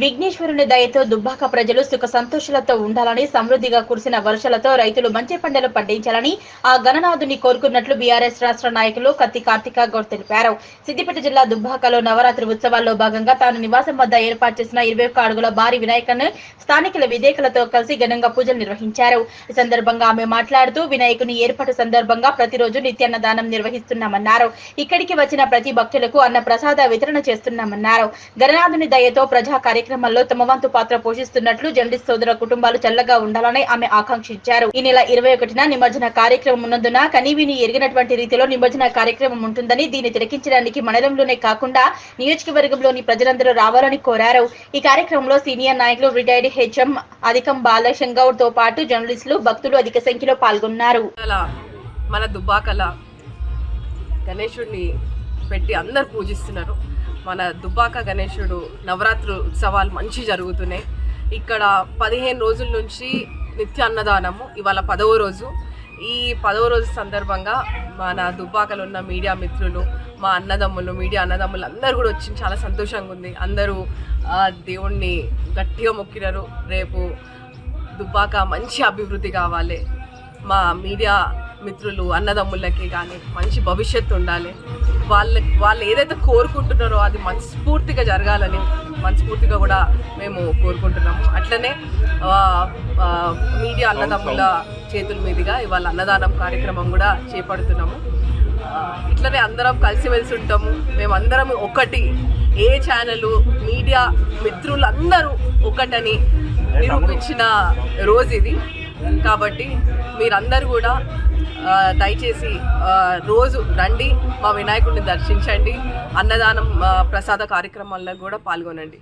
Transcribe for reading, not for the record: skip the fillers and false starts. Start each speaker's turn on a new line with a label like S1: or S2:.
S1: విఘ్నేశ్వరుని దయతో దుబ్బాక ప్రజలు సుఖ సంతోషాలతో ఉండాలని, సమృద్ధిగా కురిసిన వర్షాలతో రైతులు మంచి పంటలు పండించాలని ఆ గణనాథుని కోరుకున్నట్లు బీఆర్ఎస్ రాష్ట్ర నాయకులు కత్తి కార్తిక గౌడ్ తెలిపారు. సిద్దిపేట జిల్లా దుబ్బాకలో నవరాత్రి ఉత్సవాల్లో భాగంగా తాను నివాసం వద్ద ఏర్పాటు చేసిన 21 అడుగుల భారీ వినాయకుని స్థానికుల విధేయులతో కలిసి ఘనంగా పూజలు నిర్వహించారు. ఈ సందర్భంగా ఆమె మాట్లాడుతూ వినాయకుని ఏర్పాటు సందర్భంగా ప్రతిరోజు నిత్యాన్నదానం నిర్వహిస్తున్నామన్నారు. ఇక్కడికి వచ్చిన ప్రతి భక్తులకు అన్న ప్రసాద వితరణ చేస్తున్నామన్నారు. గణనాథుని దయతో ప్రజా కార్యక్రమాల్లో తమ వంతు పాత్ర పోషిస్తున్నట్లు జర్నలిస్ట్ సోదర కుటుంబాలు చల్లగా ఉండాలని ఆమె ఆకాంక్షించారు. ఈ నెల 21న నిమజ్జన కార్యక్రమం ఉన్నందున కనీవిని ఎరిగినటువంటి రీతిలో నిమజ్జన కార్యక్రమం ఉంటుందని, దీన్ని తిలకించడానికి మండలంలోనే కాకుండా నియోజకవర్గంలోని ప్రజలందరూ రావాలని కోరారు. ఈ కార్యక్రమంలో సీనియర్ నాయకులు రిటైర్డ్ హెచ్ఎం అధికం బాలశంగౌడ్ తో పాటు జర్నలిస్టులు, భక్తులు అధిక సంఖ్యలో పాల్గొన్నారు.
S2: మన దుబ్బాకల గణేశుడిని పెట్టి అందరు పూజిస్తున్నారు. మన దుబ్బాక గణేశుడు నవరాత్రి ఉత్సవాలు మంచి జరుగుతున్నాయి. ఇక్కడ 15 రోజుల నుంచి నిత్య అన్నదానము, ఇవాళ 10వ రోజు. ఈ 10వ రోజు సందర్భంగా మన దుబ్బాకలో ఉన్న మీడియా మిత్రులు, మా అన్నదమ్ములు, మీడియా అన్నదమ్ములు అందరూ కూడా వచ్చి చాలా సంతోషంగా ఉంది. అందరూ దేవుణ్ణి గట్టిగా మొక్కినారు. రేపు దుబ్బాక మంచి అభివృద్ధి కావాలి, మా మీడియా మిత్రులు అన్నదమ్ములకి కానీ మంచి భవిష్యత్తు ఉండాలి, వాళ్ళు ఏదైతే కోరుకుంటున్నారో అది మనస్ఫూర్తిగా జరగాలని మనస్ఫూర్తిగా కూడా మేము కోరుకుంటున్నాము. అట్లనే మీడియా అన్నదమ్ముల చేతుల మీదుగా ఇవాళ అన్నదానం కార్యక్రమం కూడా చేపడుతున్నాము. ఇట్లనే అందరం కలిసిమెలిసి ఉంటాము. మేమందరం ఒకటి, ఏ ఛానల్ మీడియా మిత్రులందరూ ఒకటని నిరూపించిన రోజు ఇది. కాబట్టి మీరందరూ కూడా దయచేసి రోజు రండి, మా వినాయకుడిని దర్శించండి, అన్నదానం ప్రసాద కార్యక్రమాల్లో కూడా పాల్గొనండి.